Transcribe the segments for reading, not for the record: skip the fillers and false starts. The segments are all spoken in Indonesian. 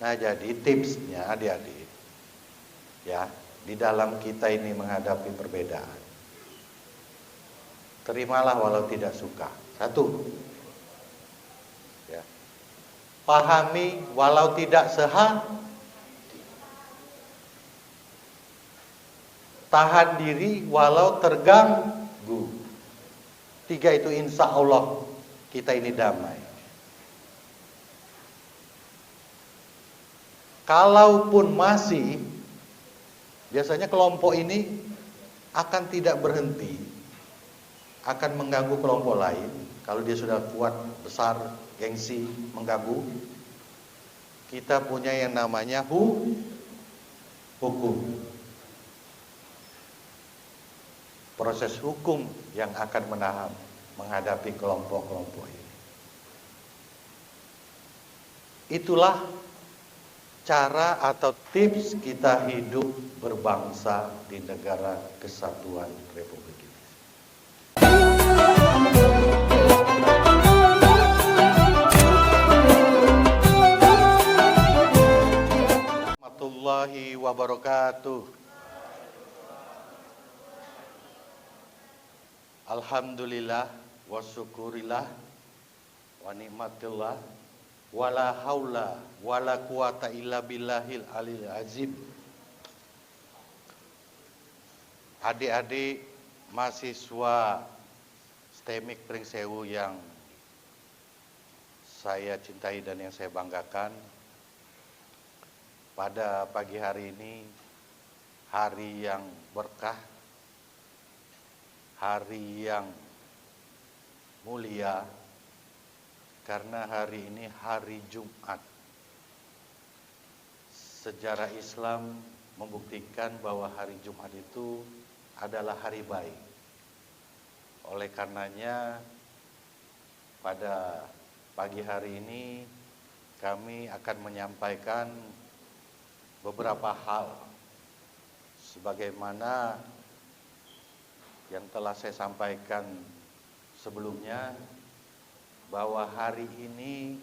Nah, jadi tipsnya adik-adik, ya, di dalam kita ini menghadapi perbedaan, terimalah walau tidak suka. Satu, ya, pahami walau tidak tahan diri walau terganggu. Tiga itu insya Allah kita ini damai. Kalaupun masih, biasanya kelompok ini akan tidak berhenti, akan mengganggu kelompok lain. Kalau dia sudah kuat, besar, gengsi, mengganggu, kita punya yang namanya hukum. Proses hukum yang akan menghadapi kelompok-kelompok ini. Itulah cara atau tips kita hidup berbangsa di negara kesatuan Republik Indonesia. Warahmatullahi wabarakatuh. Alhamdulillah wa syukurillah wa nikmatillah wala haula wala quwata illa billahil alil azim. Adik-adik mahasiswa STEMIK Pringsewu yang saya cintai dan yang saya banggakan, pada pagi hari ini hari yang berkah, hari yang mulia, karena hari ini hari Jumat. Sejarah Islam membuktikan bahwa hari Jumat itu adalah hari baik. Oleh karenanya, pada pagi hari ini kami akan menyampaikan beberapa hal sebagaimana yang telah saya sampaikan sebelumnya, bahwa hari ini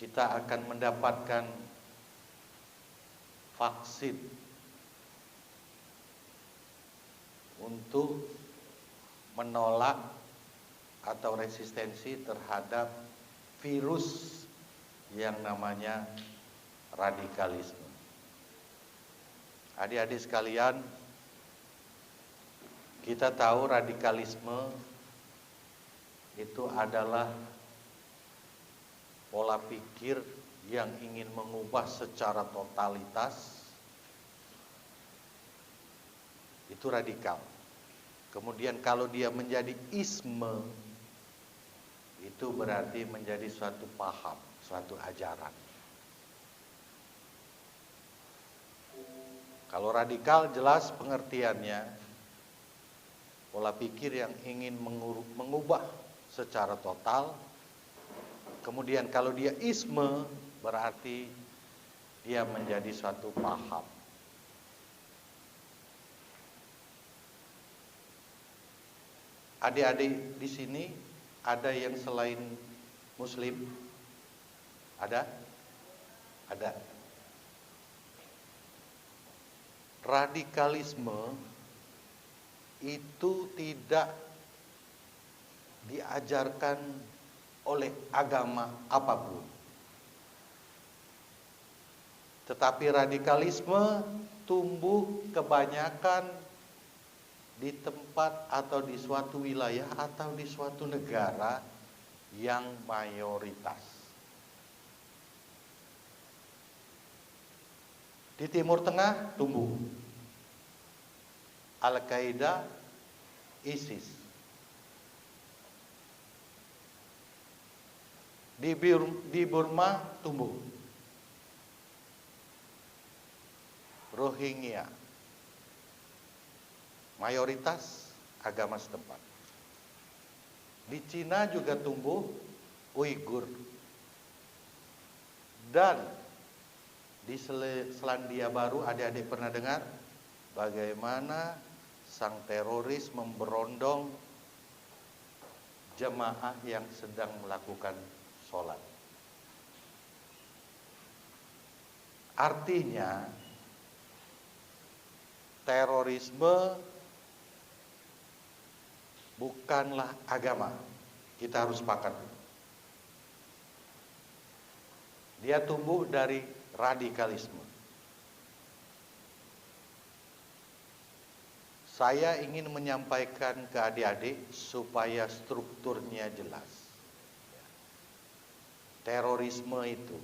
kita akan mendapatkan vaksin untuk menolak atau resistensi terhadap virus yang namanya radikalisme. Adik-adik sekalian, kita tahu radikalisme itu adalah pola pikir yang ingin mengubah secara totalitas. Itu radikal. Kemudian kalau dia menjadi isme, itu berarti menjadi suatu paham, suatu ajaran. Kalau radikal jelas pengertiannya, pola pikir yang ingin mengubah secara total. Kemudian kalau dia isme, berarti dia menjadi suatu paham. Adik-adik di sini ada yang selain Muslim? Ada? Ada. Radikalisme itu tidak diajarkan oleh agama apapun. Tetapi radikalisme tumbuh kebanyakan di tempat atau di suatu wilayah atau di suatu negara yang mayoritas. Di Timur Tengah tumbuh Al-Qaeda, ISIS. Di Burma tumbuh Rohingya, mayoritas agama setempat. Di Cina juga tumbuh Uighur. Dan di Selandia Baru, adik-adik pernah dengar bagaimana sang teroris memberondong jemaah yang sedang melakukan sholat. Artinya terorisme bukanlah agama. Kita harus sepakat. Dia tumbuh dari radikalisme. Saya ingin menyampaikan ke adik-adik supaya strukturnya jelas. Terorisme itu,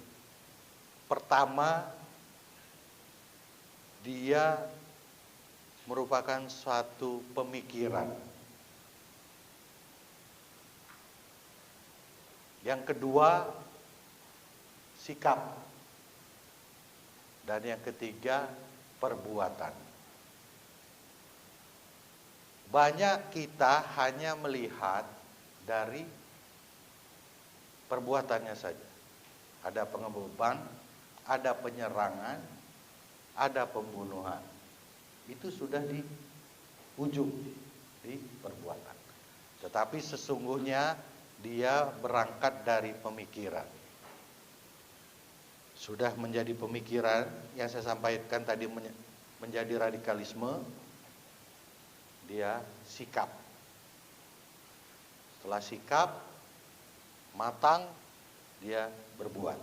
pertama, dia merupakan suatu pemikiran. Yang kedua, sikap. Dan yang ketiga, perbuatan. Banyak kita hanya melihat dari perbuatannya saja. Ada pengeboman, ada penyerangan, ada pembunuhan. Itu sudah di ujung, di perbuatan. Tetapi sesungguhnya dia berangkat dari pemikiran. Sudah menjadi pemikiran yang saya sampaikan tadi menjadi radikalisme. Dia sikap. Setelah sikap matang, dia berbuat.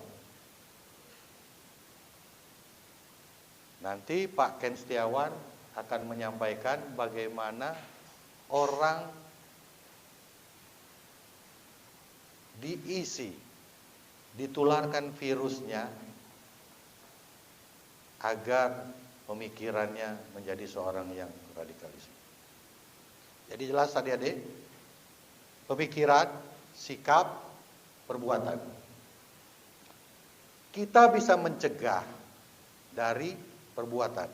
Nanti Pak Ken Setiawan akan menyampaikan bagaimana orang diisi, ditularkan virusnya agar pemikirannya menjadi seorang yang radikalisme. Jadi jelas adik-adik, pemikiran, sikap, perbuatan. Kita bisa mencegah dari perbuatan,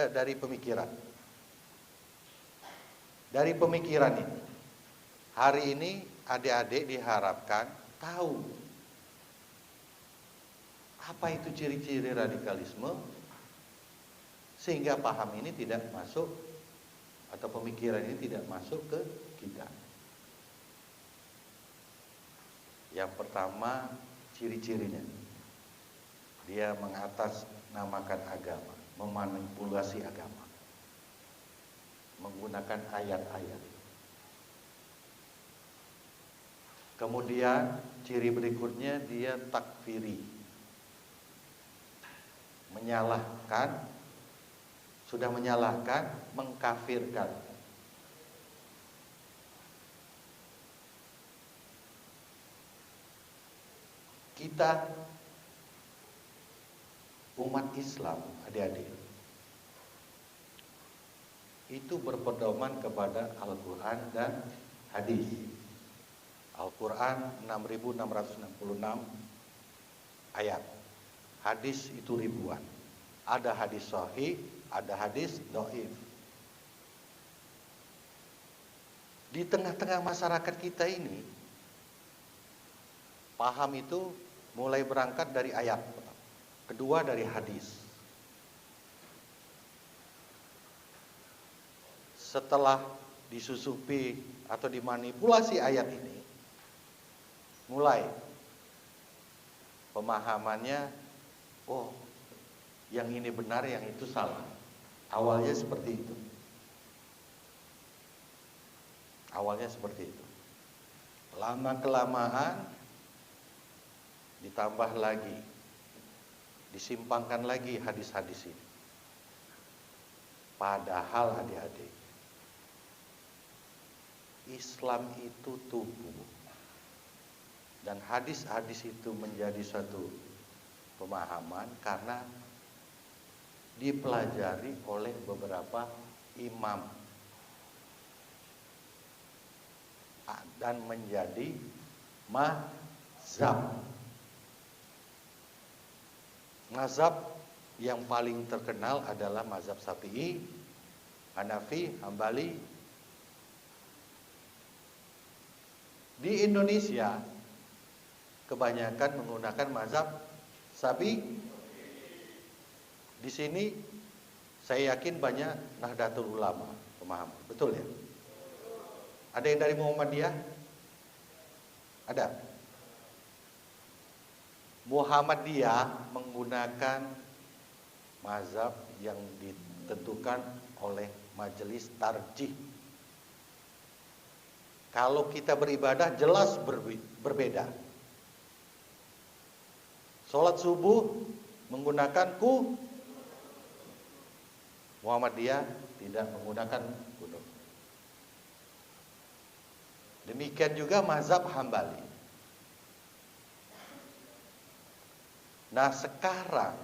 dari pemikiran. Dari pemikiran ini, hari ini adik-adik diharapkan tahu apa itu ciri-ciri radikalisme, sehingga paham ini tidak masuk atau pemikiran ini tidak masuk ke kita. Yang pertama, ciri-cirinya. Dia mengatasnamakan agama, memanipulasi agama, menggunakan ayat-ayat. Kemudian ciri berikutnya, dia takfiri, menyalahkan, sudah menyalahkan, mengkafirkan. Kita umat Islam, adik-adik, itu berpedoman kepada Al-Quran dan hadis. Al-Quran 6.666 ayat, hadis itu ribuan. Ada hadis sahih, ada hadis dhaif. Di tengah-tengah masyarakat kita ini, paham itu mulai berangkat dari ayat, kedua dari hadis. Setelah disusupi atau dimanipulasi ayat ini, mulai pemahamannya, oh, yang ini benar, yang itu salah. Awalnya seperti itu. Awalnya seperti itu. Lama-kelamaan ditambah lagi, disimpangkan lagi hadis-hadis ini. Padahal adik-adik, Islam itu tumbuh dan hadis-hadis itu menjadi suatu pemahaman karena dipelajari oleh beberapa imam dan menjadi mazhab. Mazhab yang paling terkenal adalah mazhab Syafi'i, Hanafi, Hambali. Di Indonesia kebanyakan menggunakan mazhab Syafi'i. Di sini saya yakin banyak Nahdlatul Ulama pemahaman, betul ya? Ada yang dari Muhammadiyah? Ada. Muhammadiyah menggunakan mazhab yang ditentukan oleh majelis tarjih. Kalau kita beribadah jelas berbeda. Sholat subuh menggunakan Muhammadiyah tidak menggunakan kunut. Demikian juga mazhab Hambali. Nah sekarang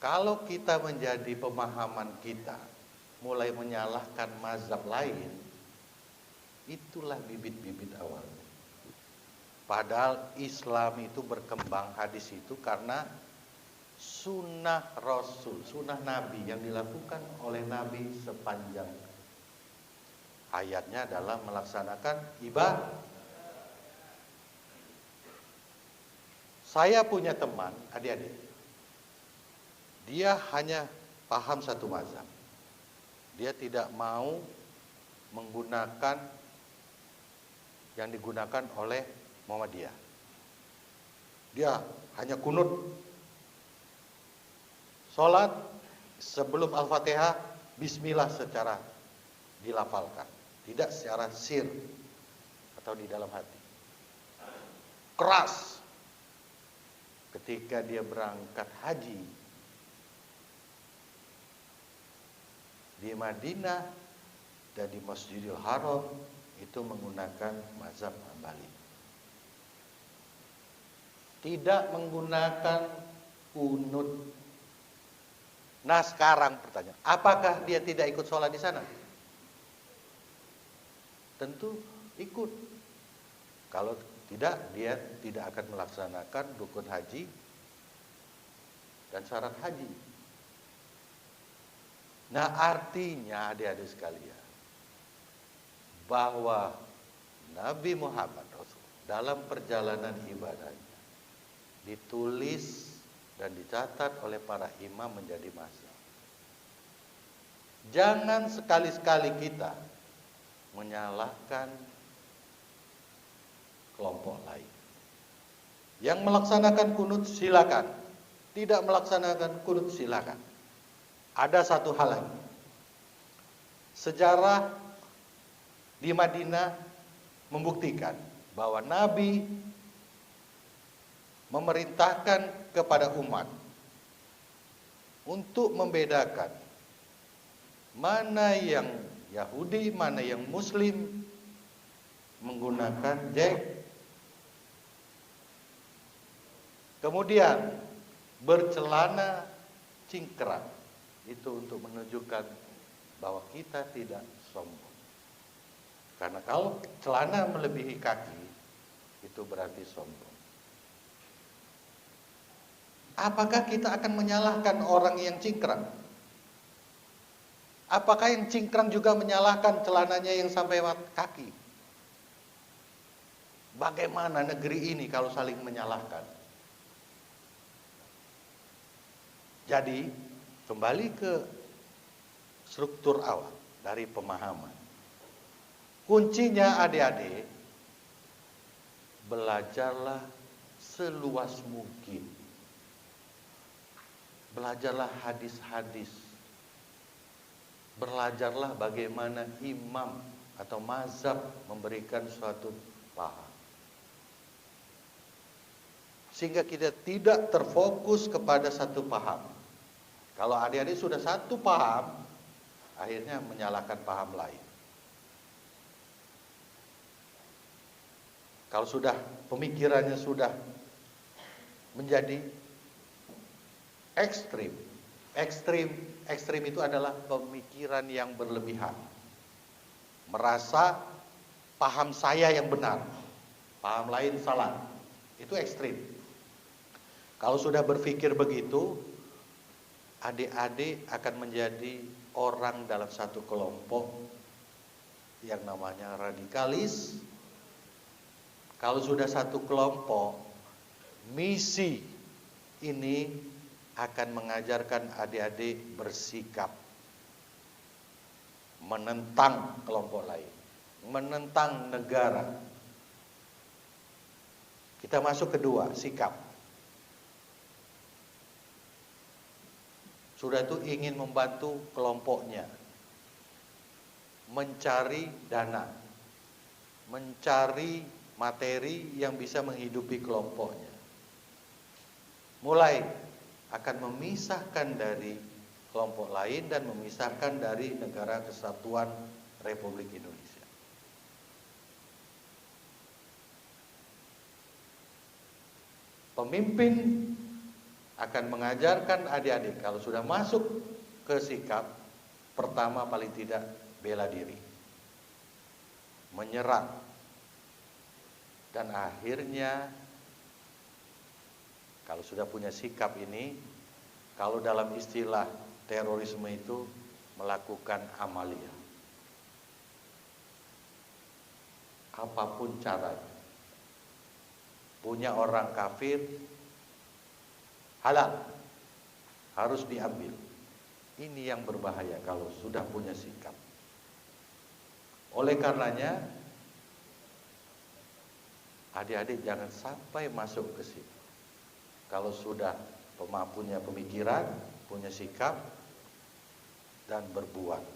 kalau kita menjadi pemahaman kita mulai menyalahkan mazhab lain, itulah bibit-bibit awalnya. Padahal Islam itu berkembang, hadis itu karena sunnah Rasul, sunnah Nabi yang dilakukan oleh Nabi sepanjang hayatnya dalam melaksanakan ibadah. Saya punya teman, adik-adik, dia hanya paham satu mazhab. Dia tidak mau menggunakan yang digunakan oleh Muhammadiyah. Dia hanya kunut. Sholat sebelum Al-Fatihah, Bismillah secara dilafalkan, tidak secara sir atau di dalam hati. Keras. Ketika dia berangkat haji di Madinah dan di Masjidil Haram itu menggunakan mazhab Hambali. Tidak menggunakan kunut. Nah sekarang pertanyaan, apakah dia tidak ikut sholat di sana? Tentu ikut. Kalau tidak, dia tidak akan melaksanakan rukun haji dan syarat haji. Nah artinya adik-adik sekalian, bahwa Nabi Muhammad Rasul dalam perjalanan ibadahnya ditulis dan dicatat oleh para imam menjadi mazhab. Jangan sekali-sekali kita menyalahkan kelompok lain. Yang melaksanakan kunut silakan, tidak melaksanakan kunut silakan. Ada satu hal lagi. Sejarah di Madinah membuktikan bahwa Nabi memerintahkan kepada umat untuk membedakan mana yang Yahudi, mana yang Muslim menggunakan jek. Kemudian bercelana cingkrang, itu untuk menunjukkan bahwa kita tidak sombong. Karena kalau celana melebihi kaki, itu berarti sombong. Apakah kita akan menyalahkan orang yang cingkrang? Apakah yang cingkrang juga menyalahkan celananya yang sampai kaki? Bagaimana negeri ini kalau saling menyalahkan? Jadi, kembali ke struktur awal dari pemahaman. Kuncinya adik-adik, belajarlah seluas mungkin. Belajarlah hadis-hadis. Belajarlah bagaimana imam atau mazhab memberikan suatu paham. Sehingga kita tidak terfokus kepada satu paham. Kalau adik-adik sudah satu paham, akhirnya menyalahkan paham lain. Kalau sudah pemikirannya sudah menjadi ekstrim. Ekstrim itu adalah pemikiran yang berlebihan. Merasa paham saya yang benar, paham lain salah. Itu ekstrim. Kalau sudah berpikir begitu, adik-adik akan menjadi orang dalam satu kelompok yang namanya radikalis. Kalau sudah satu kelompok, misi ini akan mengajarkan adik-adik bersikap menentang kelompok lain, menentang negara. Kita masuk kedua, sikap. sudah itu ingin membantu kelompoknya mencari dana, mencari materi yang bisa menghidupi kelompoknya. Mulai akan memisahkan dari kelompok lain dan memisahkan dari Negara Kesatuan Republik Indonesia. Pemimpin akan mengajarkan adik-adik kalau sudah masuk ke sikap, pertama paling tidak bela diri, menyerang, dan akhirnya kalau sudah punya sikap ini, kalau dalam istilah terorisme itu melakukan amalia. Apapun caranya. Punya orang kafir halal, harus diambil. Ini yang berbahaya kalau sudah punya sikap. Oleh karenanya, adik-adik jangan sampai masuk ke situ. Kalau sudah punya pemikiran, punya sikap, dan berbuat.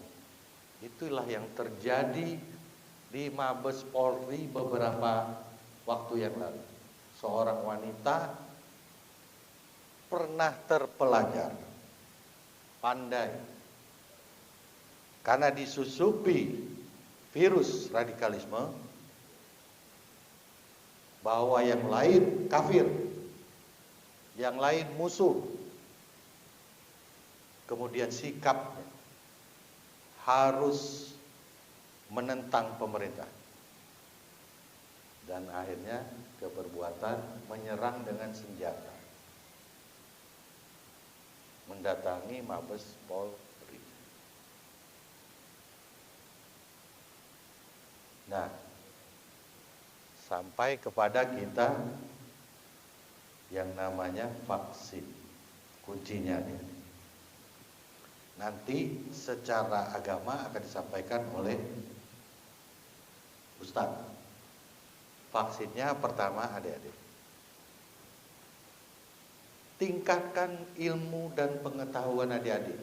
Itulah yang terjadi di Mabes Polri beberapa waktu yang lalu. Seorang wanita pernah terpelajar, pandai, karena disusupi virus radikalisme, bahwa yang lain kafir, yang lain musuh. Kemudian sikapnya harus menentang pemerintah. Dan akhirnya keperbuatan menyerang dengan senjata, mendatangi Mabes Polri. Nah, sampai kepada kita yang namanya vaksin. Kuncinya nih. Nanti secara agama akan disampaikan oleh Ustadz. Vaksinnya pertama adik-adik, tingkatkan ilmu dan pengetahuan adik-adik.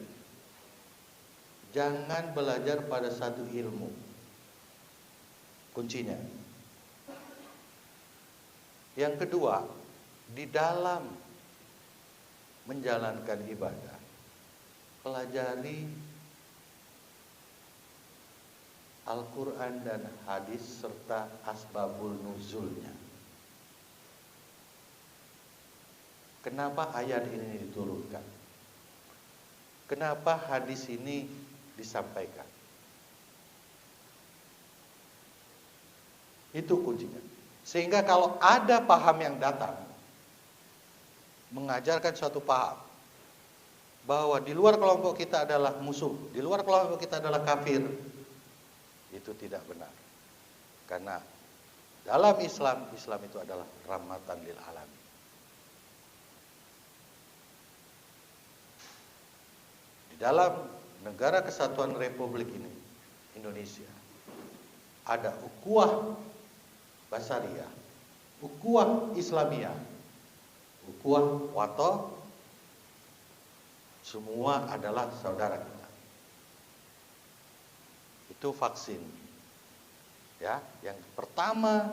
Jangan belajar pada satu ilmu. Kuncinya. Yang kedua, di dalam menjalankan ibadah, pelajari Al-Quran dan hadis serta asbabul nuzulnya. Kenapa ayat ini diturunkan? Kenapa hadis ini disampaikan? Itu kuncinya. Sehingga kalau ada paham yang datang mengajarkan suatu paham bahwa di luar kelompok kita adalah musuh, di luar kelompok kita adalah kafir, itu tidak benar. Karena dalam Islam itu adalah rahmatan lil alamin. Di dalam Negara Kesatuan Republik ini, Indonesia, ada ukhuwah basariyah, ukhuwah islamiyah, ukhuwah wato, semua adalah saudara kita. Itu vaksin. Ya, yang pertama,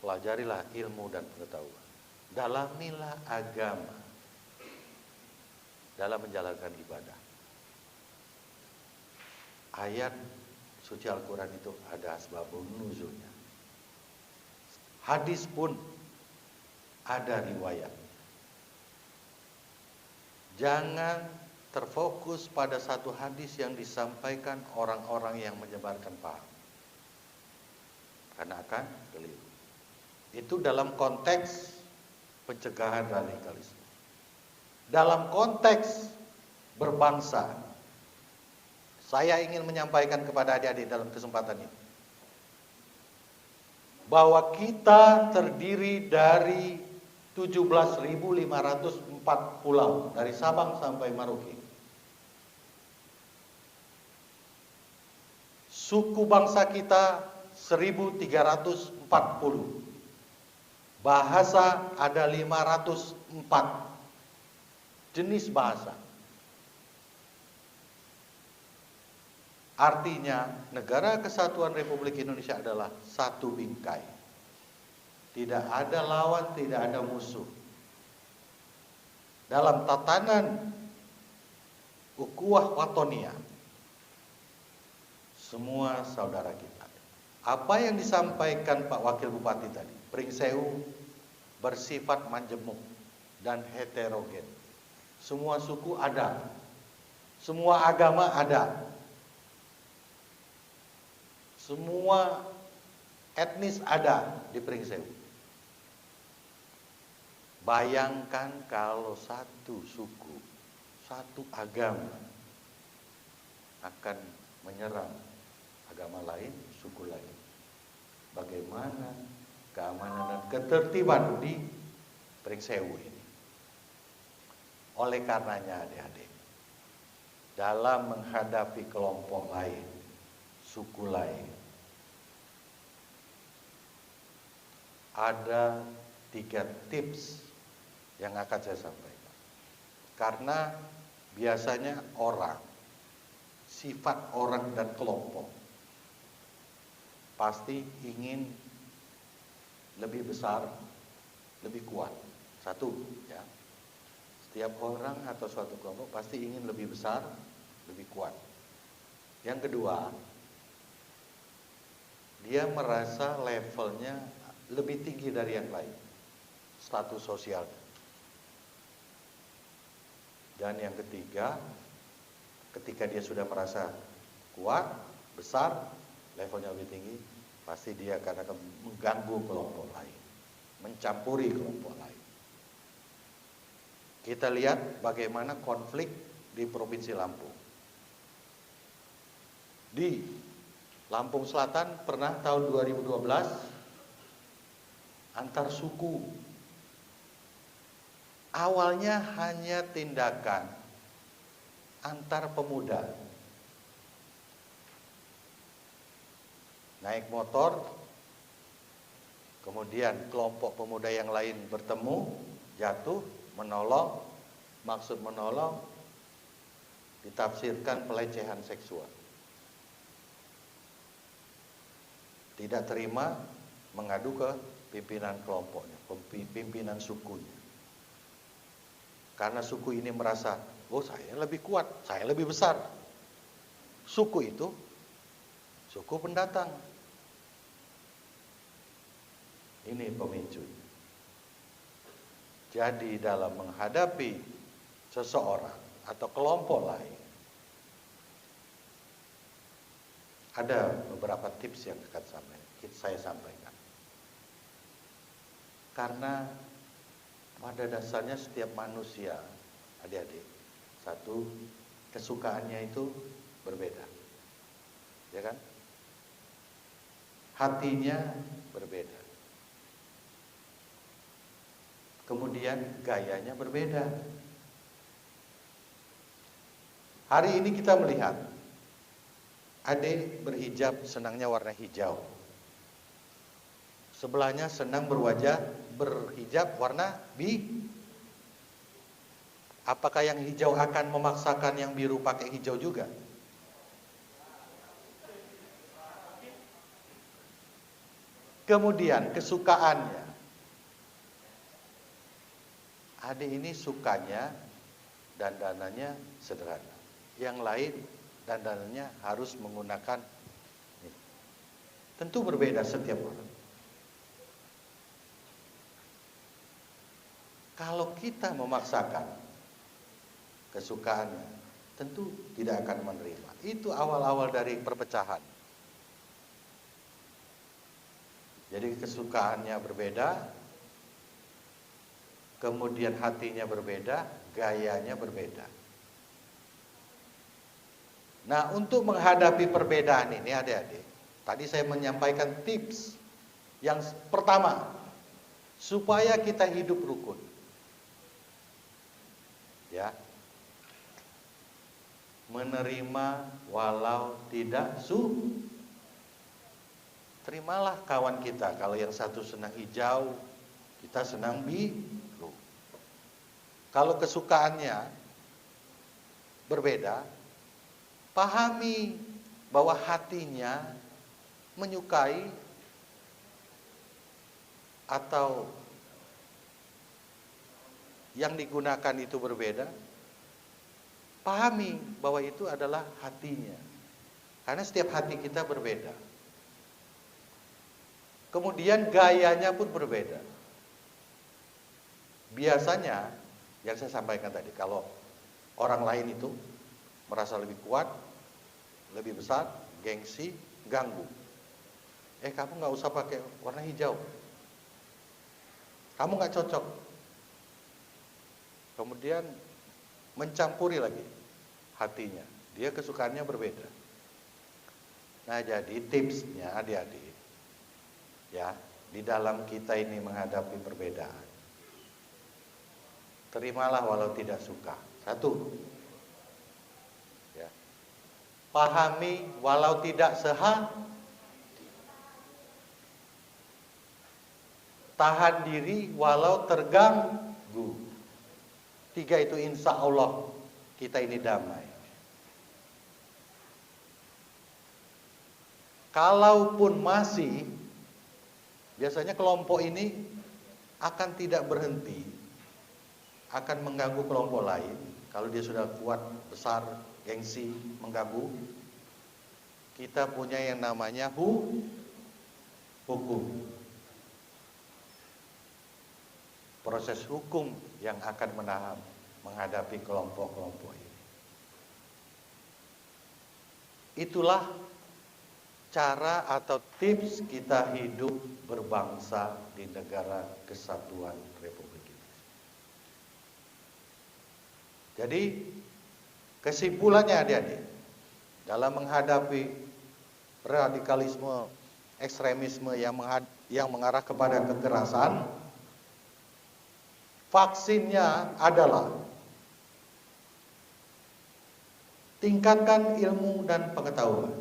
pelajarilah ilmu dan pengetahuan. Dalamilah agama dalam menjalankan ibadah. Ayat suci Al-Quran itu ada asbabun nuzulnya. Hadis pun ada riwayat. Jangan terfokus pada satu hadis yang disampaikan orang-orang yang menyebarkan paham, karena akan keliru. Itu dalam konteks pencegahan radikalisme. Dalam konteks berbangsa, saya ingin menyampaikan kepada adik-adik dalam kesempatan ini bahwa kita terdiri dari 17.504 pulau dari Sabang sampai Merauke. Suku bangsa kita 1.340. Bahasa ada 504. jenis bahasa. Artinya, Negara Kesatuan Republik Indonesia adalah satu bingkai. Tidak ada lawan, tidak ada musuh. Dalam tatanan ukhuwah watonia, semua saudara kita. Apa yang disampaikan Pak Wakil Bupati tadi, Pringsewu bersifat majemuk dan heterogen. Semua suku ada, semua agama ada. Semua etnis ada di Pringsewu. Bayangkan kalau satu suku, satu agama akan menyerang agama lain, suku lain. Bagaimana keamanan dan ketertiban di Pringsewu ini? Oleh karenanya adik-adik, dalam menghadapi kelompok lain, suku lain, ada 3 tips yang akan saya sampaikan. Karena biasanya orang, sifat orang dan kelompok pasti ingin lebih besar, lebih kuat. Satu, ya. Setiap orang atau suatu kelompok pasti ingin lebih besar, lebih kuat. Yang kedua, dia merasa levelnya lebih tinggi dari yang lain, status sosial. Dan yang ketiga, ketika dia sudah merasa kuat, besar, levelnya lebih tinggi, pasti dia akan mengganggu kelompok lain, mencampuri kelompok lain. Kita lihat bagaimana konflik di Provinsi Lampung. Di Lampung Selatan pernah tahun 2012 antar suku. Awalnya hanya tindakan antar pemuda. Naik motor, kemudian kelompok pemuda yang lain bertemu, jatuh, menolong, maksud menolong ditafsirkan pelecehan seksual. Tidak terima, mengadu ke pimpinan kelompoknya, pimpinan sukunya. Karena suku ini merasa, oh saya lebih kuat, saya lebih besar. Suku itu, suku pendatang. Ini pemicunya. Jadi dalam menghadapi seseorang atau kelompok lain, ada beberapa tips yang akan saya sampaikan. Karena pada dasarnya setiap manusia, adik-adik, satu, kesukaannya itu berbeda, ya kan? Hatinya berbeda. Kemudian gayanya berbeda. Hari ini kita melihat adik berhijab senangnya warna hijau. Sebelahnya senang berhijab warna Apakah yang hijau akan memaksakan yang biru pakai hijau juga? Kemudian kesukaannya. Adik ini sukanya dandanannya sederhana. Yang lain dandanannya harus menggunakan ini. Tentu berbeda setiap orang. Kalau kita memaksakan kesukaannya, tentu tidak akan menerima. Itu awal-awal dari perpecahan. Jadi kesukaannya berbeda, kemudian hatinya berbeda, gayanya berbeda. Nah, untuk menghadapi perbedaan ini adik-adik, tadi saya menyampaikan tips. Yang pertama, supaya kita hidup rukun. Ya, menerima walau tidak terimalah kawan kita. Kalau yang satu senang hijau, kita senang biru. Kalau kesukaannya berbeda, pahami bahwa hatinya menyukai atau yang digunakan itu berbeda. Pahami bahwa itu adalah hatinya. Karena setiap hati kita berbeda. Kemudian gayanya pun berbeda. Biasanya yang saya sampaikan tadi, kalau orang lain itu merasa lebih kuat, lebih besar, gengsi, ganggu. Kamu nggak usah pakai warna hijau. Kamu nggak cocok. Kemudian mencampuri lagi hatinya. Dia kesukaannya berbeda. Nah, jadi tipsnya adik-adik, ya, di dalam kita ini menghadapi perbedaan, terimalah walau tidak suka. Satu, ya, pahami walau tidak tahan diri walau terganggu. 3 itu insya Allah kita ini damai. Kalaupun masih, biasanya kelompok ini akan tidak berhenti, akan mengganggu kelompok lain. Kalau dia sudah kuat, besar, gengsi, mengganggu, kita punya yang namanya hukum. Proses hukum yang akan menghadapi kelompok-kelompok ini. Itulah cara atau tips kita hidup berbangsa di negara kesatuan Republik Indonesia. Jadi kesimpulannya adik-adik, dalam menghadapi radikalisme, ekstremisme yang mengarah kepada kekerasan, vaksinnya adalah tingkatkan ilmu dan pengetahuan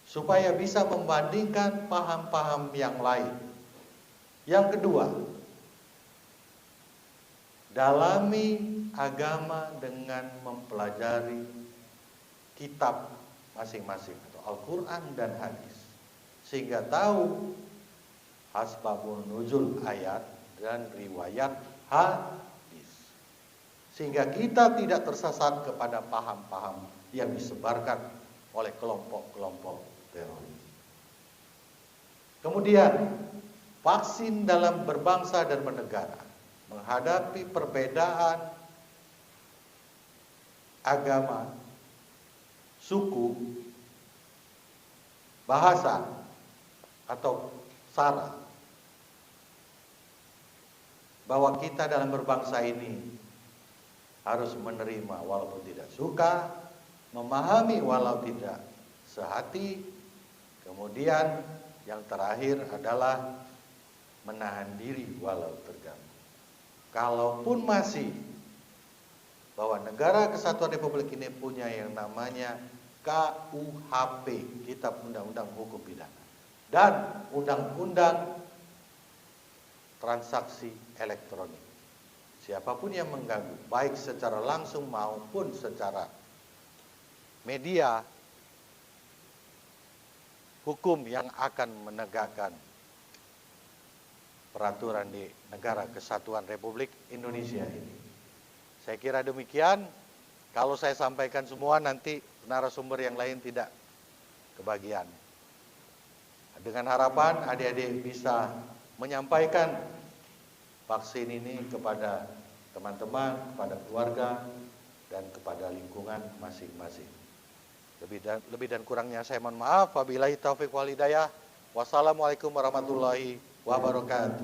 supaya bisa membandingkan paham-paham yang lain. Yang kedua, dalami agama dengan mempelajari kitab masing-masing atau Al-Quran dan hadis, sehingga tahu asbabun nuzul ayat dan riwayat hadis, sehingga kita tidak tersesat kepada paham-paham yang disebarkan oleh kelompok-kelompok teroris. Kemudian, vaksin dalam berbangsa dan bernegara menghadapi perbedaan agama, suku, bahasa, atau sara, bahwa kita dalam berbangsa ini harus menerima walaupun tidak suka, memahami walau tidak sehati. Kemudian yang terakhir adalah menahan diri walau terganggu. Kalaupun masih bahwa negara kesatuan Republik ini punya yang namanya KUHP, Kitab Undang-Undang Hukum Pidana, dan Undang-Undang Transaksi Elektronik. Siapapun yang mengganggu, baik secara langsung maupun secara media, hukum yang akan menegakkan peraturan di negara kesatuan Republik Indonesia ini. Saya kira demikian. Kalau saya sampaikan semua, nanti narasumber yang lain tidak kebagian. Dengan harapan adik-adik bisa menyampaikan vaksin ini kepada teman-teman, kepada keluarga, dan kepada lingkungan masing-masing. Lebih dan kurangnya saya mohon maaf. Wabillahi taufiq wal hidayah. Wassalamualaikum warahmatullahi wabarakatuh.